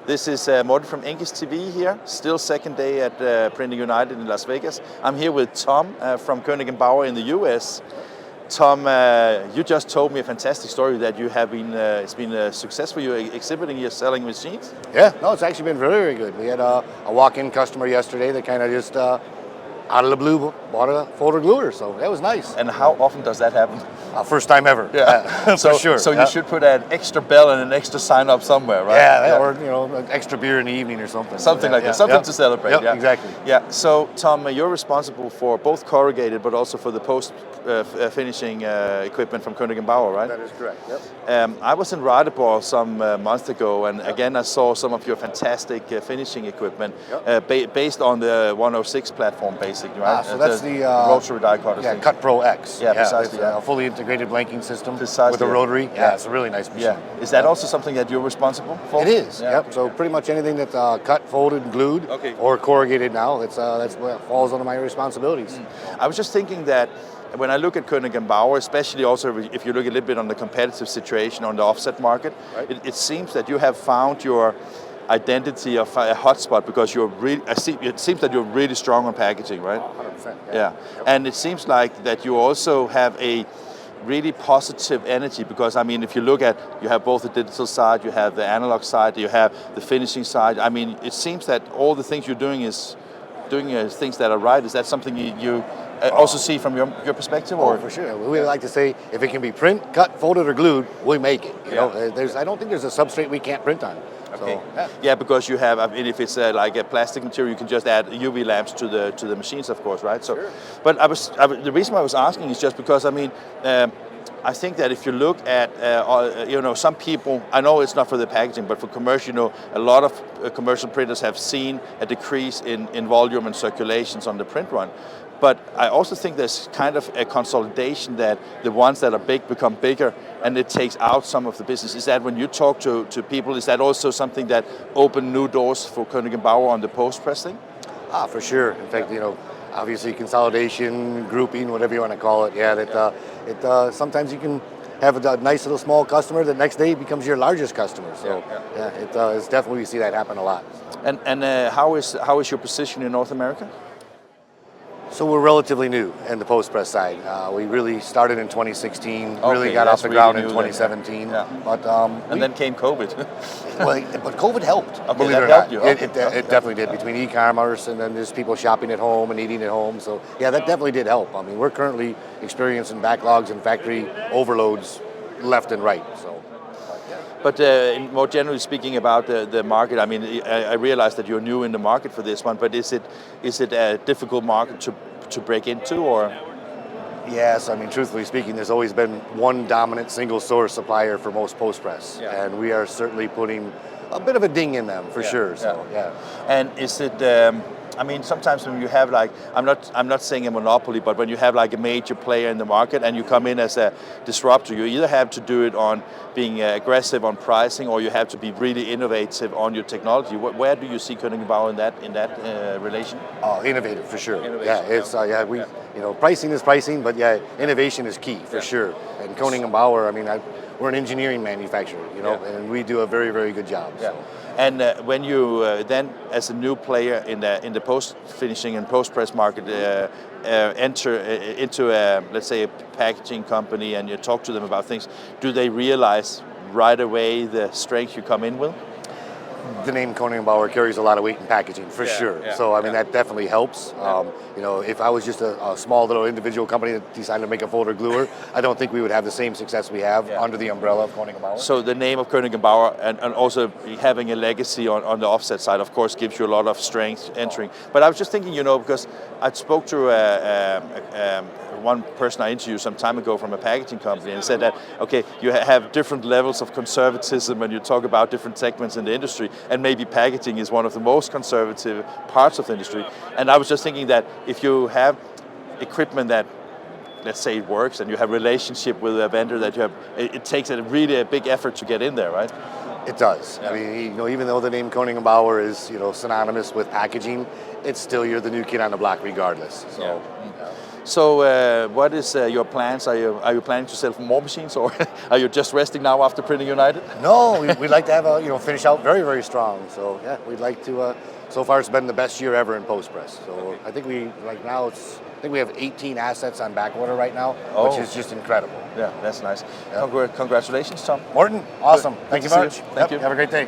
This is Morten from INKISH TV here, still second day at Printing United in Las Vegas. I'm here with Tom from Koenig Bauer in the US. Tom, you just told me a fantastic story that you have been, it's been a success for you exhibiting your selling machines. Yeah, no, it's actually been very, very good. We had a walk-in customer yesterday that kind of just out of the blue bought a folder gluer, so that was nice. And how often does that happen? First time ever. Yeah, for sure. So you should put an extra bell and an extra sign up somewhere, right? Yeah, or an extra beer in the evening or something. Something like that, something to celebrate. Yep, exactly. Yeah. So Tom, you're responsible for both corrugated, but also for the post finishing equipment from Koenig Bauer, right? That is correct. Yep. I was in Radeborg some months ago, and again I saw some of your fantastic finishing equipment based on the 106 platform, basically, right? So that's the rotary die cutter. Yeah, Cut Pro X. Yeah, precisely. It's a fully integrated blanking system with Precisely, a rotary. Yeah, it's a really nice machine. Yeah. Is that also something that you're responsible for? It is. Yeah. Yep. So pretty much anything that's cut, folded, glued, or corrugated now, that's what falls under my responsibilities. I was just thinking that when I look at Koenig Bauer, especially also if you look a little bit on the competitive situation on the offset market, it seems that you have found your identity of a hotspot because you're really, it seems that you're really strong on packaging, right? 100%. Yeah. And it seems like that you also have a really positive energy because, I mean, if you look at, you have both the digital side, you have the analog side, you have the finishing side. I mean, it seems that all the things you're doing is doing things that are right. Is that something you also see from your perspective? Or? Oh, for sure. We like to say, if it can be print, cut, folded, or glued, we make it. You know, I don't think there's a substrate we can't print on. Okay. So, yeah, because you have, I mean, if it's like a plastic material, you can just add UV lamps to the machines, of course, right? So, but the reason why I was asking is just because, I mean, I think that if you look at, some people, I know it's not for the packaging, but for commercial, a lot of commercial printers have seen a decrease in volume and circulations on the print run. But I also think there's kind of a consolidation that the ones that are big become bigger and it takes out some of the business. Is that when you talk to people, is that also something that opened new doors for Koenig Bauer on the post-press thing? For sure. In fact, obviously consolidation, grouping, whatever you want to call it. Yeah, sometimes you can have a nice little small customer that next day becomes your largest customer. So it's definitely, we see that happen a lot. And how is your position in North America? So we're relatively new in the post-press side. We really started in 2016, really got off the ground in 2017. But and then came COVID. But COVID helped. Okay, believe it or helped not. you. It definitely did. Between e-commerce and then there's people shopping at home and eating at home. So yeah, that definitely did help. I mean, we're currently experiencing backlogs and factory overloads left and right. So. But more generally speaking about the market, I mean, I realize that you're new in the market for this one, but is it a difficult market to break into, or? Yes, I mean, truthfully speaking, there's always been one dominant single source supplier for most post-press, and we are certainly putting a bit of a ding in them for sure. So And is it? I mean, sometimes when you have like, I'm not saying a monopoly, but when you have like a major player in the market and you come in as a disruptor, you either have to do it on being aggressive on pricing, or you have to be really innovative on your technology. Where do you see Koenig Bauer in that relation? Innovative for sure. Pricing is pricing, but innovation is key for sure. And Koenig Bauer, I mean, we're an engineering manufacturer, and we do a very, very good job. So. And when you then, as a new player in the post finishing and post press market, enter into let's say a packaging company, and you talk to them about things, do they realize right away the strength you come in with? The name Koenig Bauer carries a lot of weight in packaging, for sure. So, I mean, that definitely helps. If I was just a small little individual company that decided to make a folder gluer, I don't think we would have the same success we have under the umbrella of Koenig Bauer. So the name of Koenig Bauer and also having a legacy on the offset side, of course, gives you a lot of strength entering. But I was just thinking, because I spoke to one person I interviewed some time ago from a packaging company, and said that, okay, you have different levels of conservatism when you talk about different segments in the industry, and maybe packaging is one of the most conservative parts of the industry. And I was just thinking that if you have equipment that, let's say it works, and you have a relationship with a vendor that you have, it takes really a big effort to get in there, right? It does. I mean, even though the name Koenig Bauer is, synonymous with packaging, it's still, you're the new kid on the block regardless. So. So what is your plans? Are you planning to sell more machines, or are you just resting now after Printing United? No, we'd like to have finish out very, very strong. So yeah, we'd like to. So far, it's been the best year ever in post press. So okay. I think we have 18 assets on back order right now, which is just incredible. Yeah, that's nice. Yeah. Congratulations, Tom. Morton, awesome. Good Thank you to see much. you. Thank you. Have a great day.